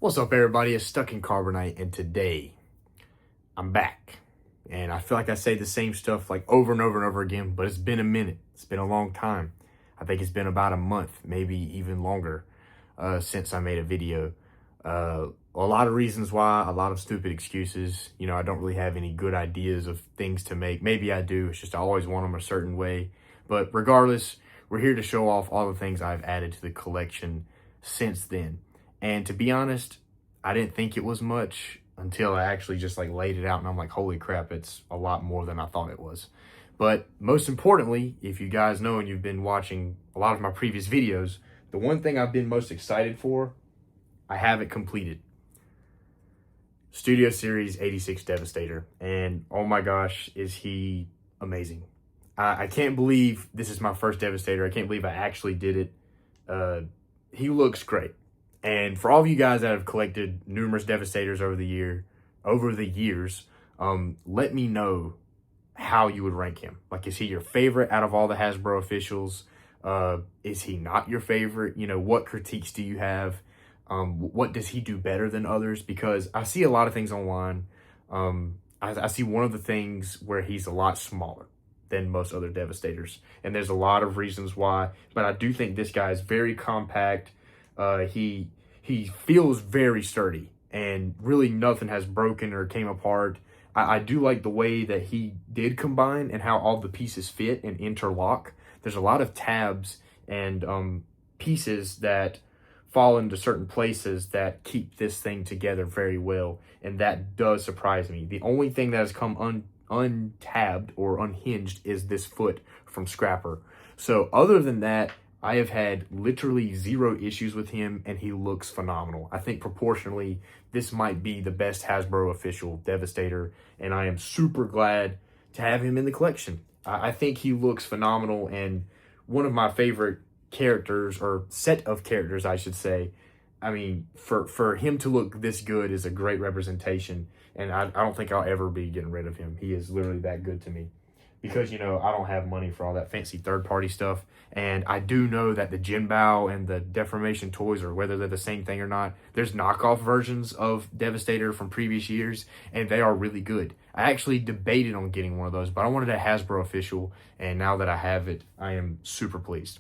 What's up, everybody? It's Stuck in Carbonite, and today I'm back. And I feel like I say the same stuff like over and over and over again, but it's been a minute. It's been a long time. I think it's been about a month, maybe even longer, since I made a video. A lot of reasons why, a lot of stupid excuses. You know, I don't really have any good ideas of things to make. Maybe I do. It's just I always want them a certain way. But regardless, we're here to show off all the things I've added to the collection since then. And to be honest, I didn't think it was much until I actually just like laid it out and I'm like, holy crap, it's a lot more than I thought it was. But most importantly, if you guys know and you've been watching a lot of my previous videos, the one thing I've been most excited for, I have it completed. Studio Series 86 Devastator. And oh my gosh, is he amazing. I can't believe this is my first Devastator. I can't believe I actually did it. He looks great. And for all of you guys that have collected numerous Devastators over the years, let me know how you would rank him. Like, is he your favorite out of all the Hasbro officials? Is he not your favorite? You know, what critiques do you have? What does he do better than others? Because I see a lot of things online. I see one of the things where he's a lot smaller than most other Devastators. And there's a lot of reasons why. But I do think this guy is very compact. He feels very sturdy, and really nothing has broken or came apart. I do like the way that he did combine and how all the pieces fit and interlock. There's a lot of tabs and pieces that fall into certain places that keep this thing together very well, and that does surprise me. The only thing that has come untabbed or unhinged is this foot from Scrapper. So other than that, I have had literally zero issues with him, and he looks phenomenal. I think proportionally, this might be the best Hasbro official Devastator, and I am super glad to have him in the collection. I think he looks phenomenal, and one of my favorite characters, or set of characters, I should say. I mean, for him to look this good is a great representation, and I don't think I'll ever be getting rid of him. He is literally that good to me. Because, you know, I don't have money for all that fancy third-party stuff. And I do know that the Jinbao and the Deformation toys, or whether they're the same thing or not, there's knockoff versions of Devastator from previous years, and they are really good. I actually debated on getting one of those, but I wanted a Hasbro official, and now that I have it, I am super pleased.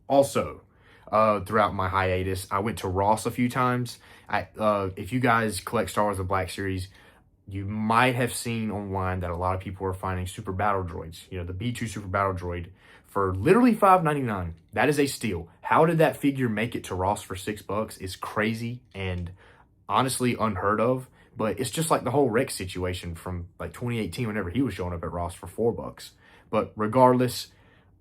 Also, throughout my hiatus, I went to Ross a few times. If you guys collect Star Wars The Black Series, you might have seen online that a lot of people are finding Super Battle Droids. You know, the B2 Super Battle Droid for literally $5.99. That is a steal. How did that figure make it to Ross for $6? It's crazy and honestly unheard of. But it's just like the whole Rex situation from like 2018 whenever he was showing up at Ross for $4. But regardless,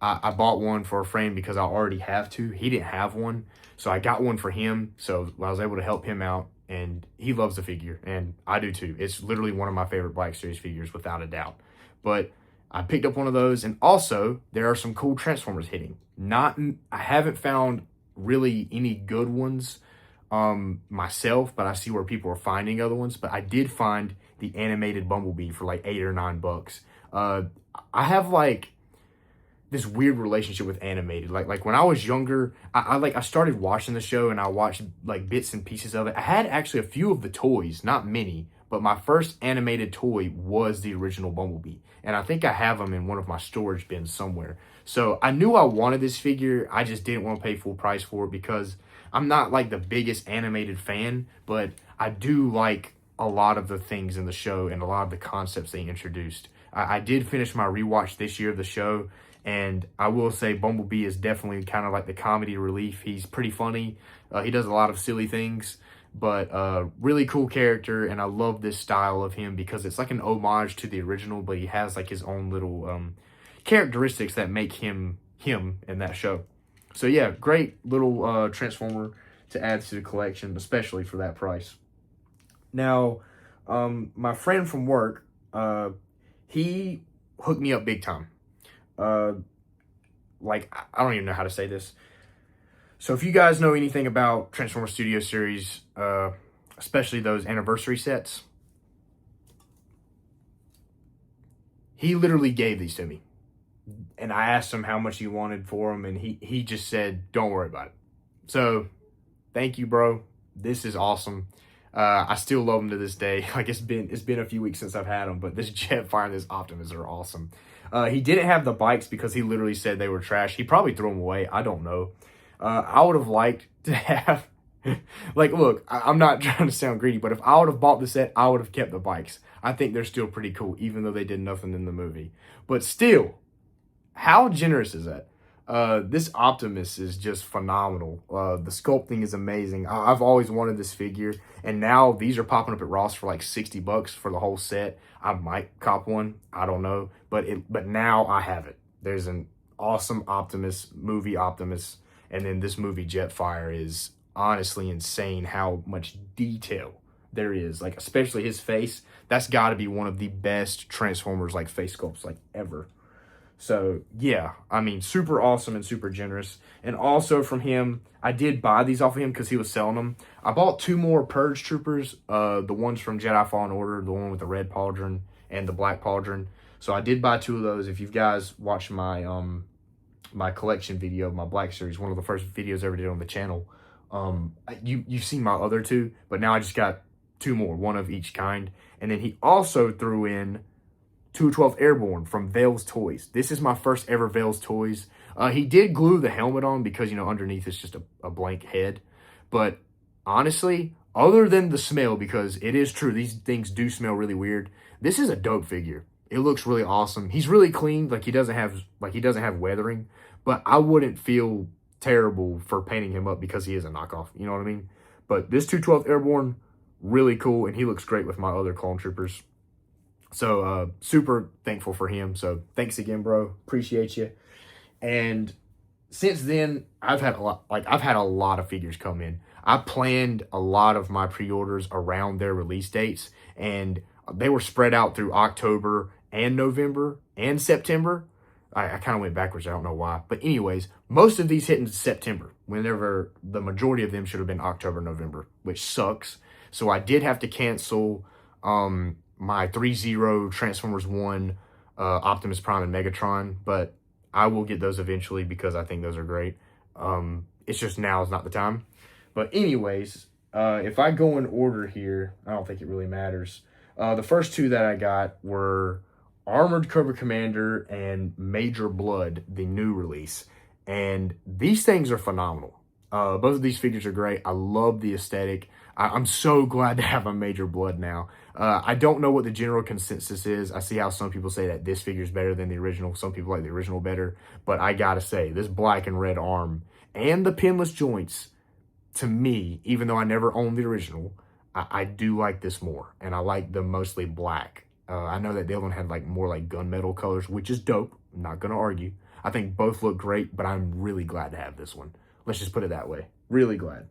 I bought one for a friend because I already have two. He didn't have one, so I got one for him. So I was able to help him out. And he loves the figure, and I do too. It's literally one of my favorite Black Series figures, without a doubt. But I picked up one of those, and also there are some cool Transformers hitting. I haven't found really any good ones myself, but I see where people are finding other ones. But I did find the animated Bumblebee for like $8 or $9. I have like this weird relationship with animated. Like when I was younger, I started watching the show, and I watched like bits and pieces of it. I had actually a few of the toys, not many, but my first animated toy was the original Bumblebee, and I think I have them in one of my storage bins somewhere. So I knew I wanted this figure. I just didn't want to pay full price for it because I'm not like the biggest animated fan, but I do like a lot of the things in the show and a lot of the concepts they introduced. I did finish my rewatch this year of the show, and I will say Bumblebee is definitely kind of like the comedy relief. He's pretty funny. He does a lot of silly things, but really cool character, and I love this style of him because it's like an homage to the original, but he has like his own little characteristics that make him in that show. So yeah, great little Transformer to add to the collection, especially for that price. Now, my friend from work, he hooked me up big time. Like, I don't even know how to say this. So if you guys know anything about Transformer Studio Series, especially those anniversary sets, he literally gave these to me. And I asked him how much he wanted for them, and he just said, don't worry about it. So, thank you, bro. This is awesome. I still love them to this day. Like it's been a few weeks since I've had them, but this Jetfire and this Optimus are awesome. He didn't have the bikes because he literally said they were trash. He probably threw them away. I don't know. I would have liked to have, like, look, I'm not trying to sound greedy, but if I would have bought the set, I would have kept the bikes. I think they're still pretty cool, even though they did nothing in the movie. But still, how generous is that? This Optimus is just phenomenal. The sculpting is amazing. I've always wanted this figure, and now these are popping up at Ross for like $60 for the whole set. I might cop one. I don't know, but now I have it. There's an awesome Optimus, movie Optimus, and then this movie Jetfire is honestly insane how much detail there is. Like, especially his face. That's got to be one of the best Transformers like face sculpts like ever. So, yeah, I mean, super awesome and super generous. And also from him, I did buy these off of him because he was selling them. I bought 2 more Purge Troopers, the ones from Jedi Fallen Order, the one with the red pauldron and the black pauldron. So I did buy 2 of those. If you guys watched my my collection video, my Black Series, one of the first videos I ever did on the channel, you've seen my other 2, but now I just got 2 more, one of each kind. And then he also threw in 212th Airborne from Vale's Toys. This is my first ever Vale's Toys. He did glue the helmet on because, you know, underneath it's just a blank head. But honestly, other than the smell, because it is true, these things do smell really weird, this is a dope figure. It looks really awesome. He's really clean, like he doesn't have weathering, but I wouldn't feel terrible for painting him up because he is a knockoff, you know what I mean? But this 212th Airborne, really cool, and he looks great with my other clone troopers. So, super thankful for him. So, thanks again, bro. Appreciate you. And since then, I've had a lot of figures come in. I planned a lot of my pre-orders around their release dates, and they were spread out through October and November and September. I kind of went backwards. I don't know why. But anyways, most of these hit in September, whenever the majority of them should have been October, November, which sucks. So, I did have to cancel my 3-0 Transformers 1 Optimus Prime and Megatron, but I will get those eventually because I think those are great. It's just now is not the time. But anyways, if I go in order here, I don't think it really matters. The first 2 that I got were Armored Cobra Commander and Major Blood, the new release. And these things are phenomenal. Both of these figures are great. I love the aesthetic. I'm so glad to have a Major Blood now. I don't know what the general consensus is. I see how some people say that this figure is better than the original. Some people like the original better. But I gotta say, this black and red arm and the pinless joints, to me, even though I never owned the original, I do like this more. And I like the mostly black. I know that the other one had like more like gunmetal colors, which is dope. I'm not gonna argue. I think both look great, but I'm really glad to have this one. Let's just put it that way. Really glad.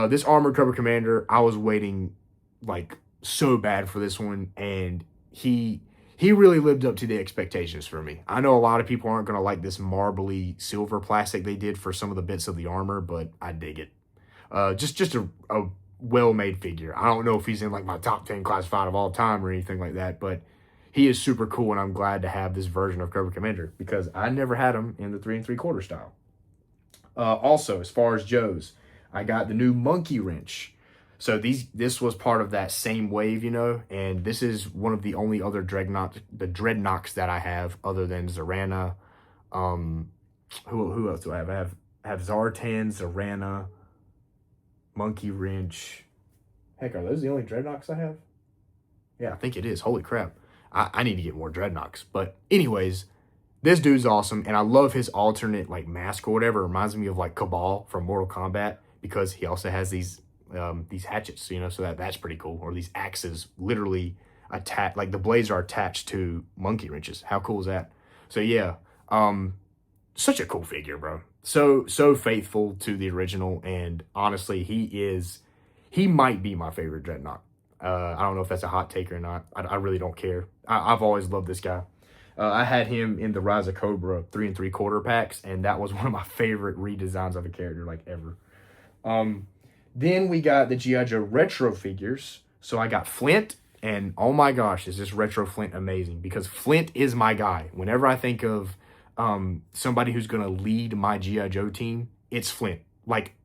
This Armored Cobra Commander, I was waiting like so bad for this one, and he really lived up to the expectations for me. I know a lot of people aren't going to like this marbly silver plastic they did for some of the bits of the armor, but I dig it. Just a well-made figure. I don't know if he's in like my top 10 classified of all time or anything like that, but he is super cool, and I'm glad to have this version of Cobra Commander because I never had him in the 3 3/4 style. Also, as far as Joe's, I got the new Monkey Wrench. So this was part of that same wave, you know, and this is one of the only other Dreadnoks that I have other than Zarana. Who else do I have? I have Zartan, Zarana, Monkey Wrench. Heck, are those the only Dreadnoks I have? Yeah, I think it is. Holy crap. I need to get more Dreadnoks. But anyways, this dude's awesome, and I love his alternate like mask or whatever. It reminds me of like Cabal from Mortal Kombat because he also has these hatchets, you know, so that's pretty cool. Or these axes literally attached, like the blades are attached to monkey wrenches. How cool is that? So yeah, such a cool figure, bro. So faithful to the original, and honestly, he might be my favorite Dreadnought. I don't know if that's a hot take or not. I really don't care. I've always loved this guy. I had him in the Rise of Cobra 3 3/4 packs, and that was one of my favorite redesigns of a character like ever. Then we got the G.I. Joe retro figures. So I got Flint, and oh my gosh, is this retro Flint amazing, because Flint is my guy. Whenever I think of somebody who's going to lead my G.I. Joe team, it's Flint. Like,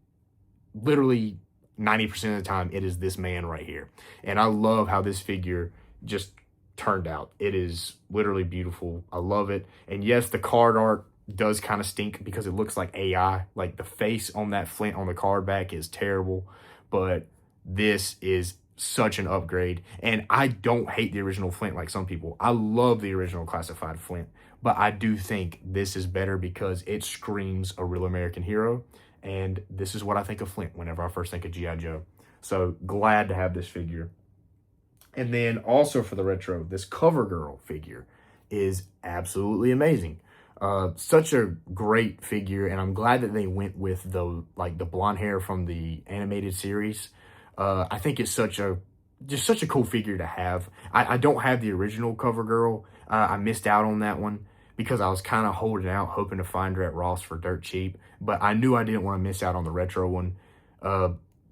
literally 90% of the time, it is this man right here. And I love how this figure just turned out. It is literally beautiful. I love it. And yes, the card art does kind of stink because it looks like AI. Like the face on that Flint on the card back is terrible, but this is such an upgrade. And I don't hate the original Flint like some people. I love the original classified Flint, but I do think this is better because it screams a real American hero. And this is what I think of Flint whenever I first think of G.I. Joe. So glad to have this figure. And then also for the retro, this CoverGirl figure is absolutely amazing. Such a great figure, and I'm glad that they went with the blonde hair from the animated series. I think it's such a cool figure to have. I don't have the original CoverGirl. I missed out on that one because I was kind of holding out, hoping to find her at Ross for dirt cheap. But I knew I didn't want to miss out on the retro one,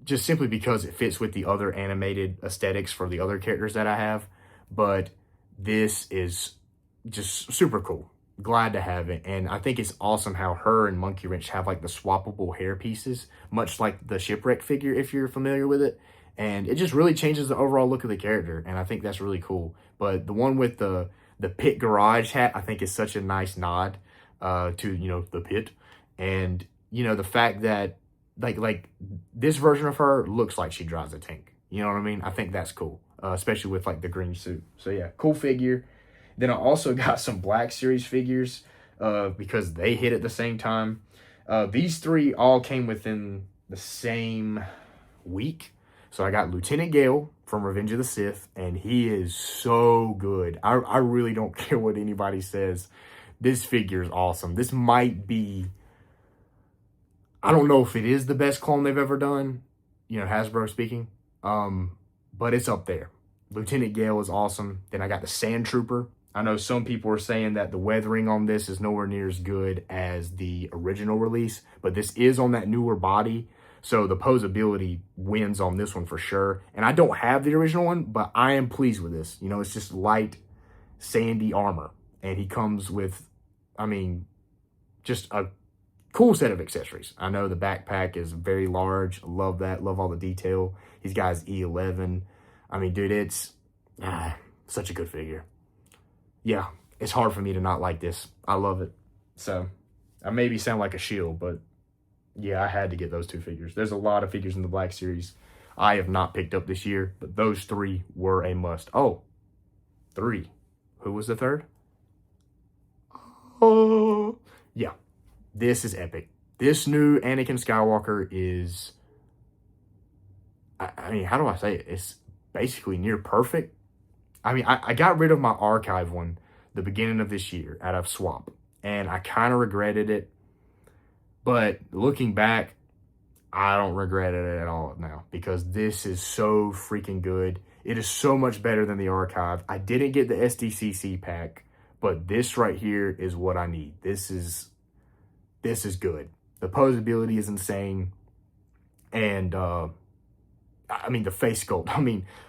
just simply because it fits with the other animated aesthetics for the other characters that I have. But this is just super cool. Glad to have it. And I think it's awesome how her and Monkey Wrench have like the swappable hair pieces, much like the Shipwreck figure, if you're familiar with it. And it just really changes the overall look of the character. And I think that's really cool. But the one with the Pit Garage hat, I think is such a nice nod to, the pit. And, the fact that like this version of her looks like she drives a tank. You know what I mean? I think that's cool, especially with like the green suit. So yeah, cool figure. Then I also got some Black Series figures because they hit at the same time. These three all came within the same week. So I got Lieutenant Gale from Revenge of the Sith, and he is so good. I really don't care what anybody says. This figure is awesome. This might be, I don't know if it is the best clone they've ever done, Hasbro speaking, but it's up there. Lieutenant Gale is awesome. Then I got the Sand Trooper. I know some people are saying that the weathering on this is nowhere near as good as the original release, but this is on that newer body, so the posability wins on this one for sure. And I don't have the original one, but I am pleased with this. It's just light, sandy armor, and he comes with, just a cool set of accessories. I know the backpack is very large. Love that. Love all the detail. He's got his E11. Dude, it's such a good figure. Yeah, it's hard for me to not like this. I love it. So, I maybe sound like a shield, but yeah, I had to get those two figures. There's a lot of figures in the Black Series I have not picked up this year, but those three were a must. Oh, three. Who was the third? Oh, yeah. This is epic. This new Anakin Skywalker is, how do I say it? It's basically near perfect. I got rid of my archive one the beginning of this year out of swap, and I kind of regretted it. But looking back, I don't regret it at all now because this is so freaking good. It is so much better than the archive. I didn't get the SDCC pack, but this right here is what I need. This is good. The posability is insane. And, the face sculpt.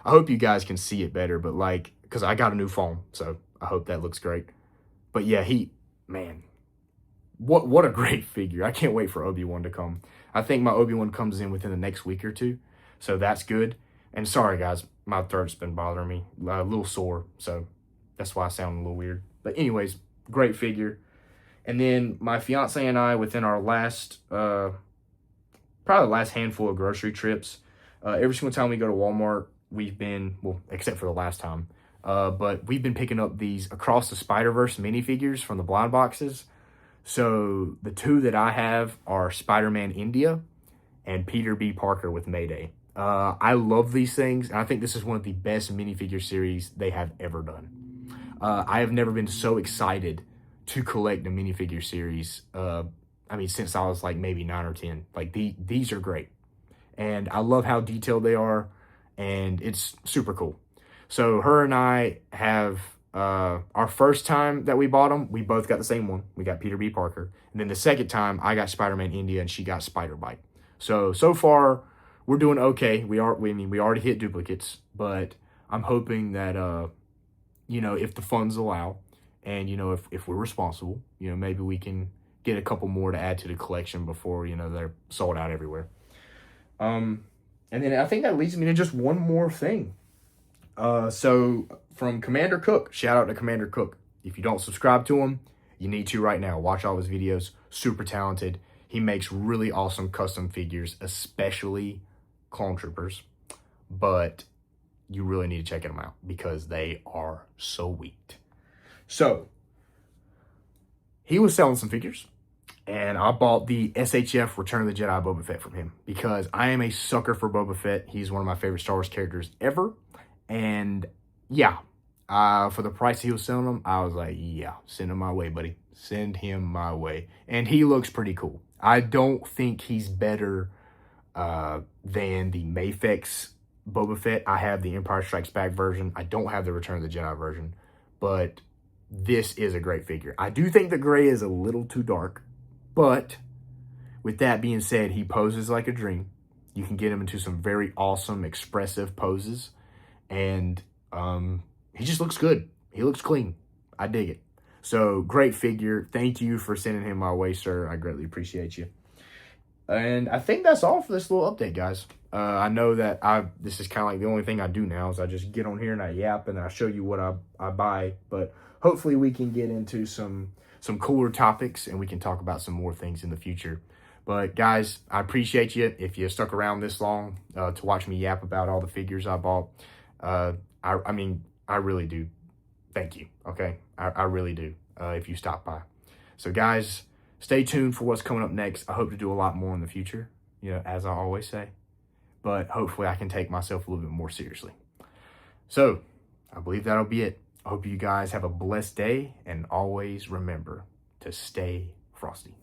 I hope you guys can see it better, but because I got a new phone, so I hope that looks great. But yeah, what a great figure. I can't wait for Obi-Wan to come. I think my Obi-Wan comes in within the next week or two, so that's good. And sorry, guys, my throat's been bothering me. A little sore, so that's why I sound a little weird. But anyways, great figure. And then my fiance and I, within our last, probably the last handful of grocery trips, every single time we go to Walmart, we've been, well, except for the last time, but we've been picking up these Across the Spider-Verse minifigures from the blind boxes. So the two that I have are Spider-Man India and Peter B. Parker with Mayday. I love these things, and I think this is one of the best minifigure series they have ever done. I have never been so excited to collect a minifigure series, since I was maybe 9 or 10. These are great. And I love how detailed they are, and it's super cool. So her and I have, our first time that we bought them, we both got the same one. We got Peter B. Parker. And then the second time, I got Spider-Man India, and she got Spider-Bite. So far, we're doing okay. We already hit duplicates, but I'm hoping that, if the funds allow, and, if we're responsible, maybe we can get a couple more to add to the collection before, they're sold out everywhere. And then I think that leads me to just one more thing. So from Commander Cook, shout out to Commander Cook. If you don't subscribe to him, you need to right now. Watch all his videos. Super talented. He makes really awesome custom figures, especially clone troopers. But you really need to check them out because they are sweet. So he was selling some figures, and I bought the SHF Return of the Jedi Boba Fett from him because I am a sucker for Boba Fett. He's one of my favorite Star Wars characters ever. And yeah, for the price he was selling them, I was like, yeah, send him my way, buddy. Send him my way. And he looks pretty cool. I don't think he's better than the Mafex Boba Fett. I have the Empire Strikes Back version. I don't have the Return of the Jedi version. But this is a great figure. I do think the gray is a little too dark. But with that being said, he poses like a dream. You can get him into some very awesome, expressive poses. And he just looks good. He looks clean. I dig it. So, great figure. Thank you for sending him my way, sir. I greatly appreciate you. And I think that's all for this little update, guys. I know that this is kind of like the only thing I do now is I just get on here and I yap and I show you what I buy. But hopefully we can get into some cooler topics and we can talk about some more things in the future. But guys, I appreciate you if you stuck around this long to watch me yap about all the figures I bought. I mean, I really do. Thank you, okay? I really do, if you stop by. So, guys, stay tuned for what's coming up next. I hope to do a lot more in the future, you know, as I always say. But hopefully I can take myself a little bit more seriously. So, I believe that'll be it. I hope you guys have a blessed day, and always remember to stay frosty.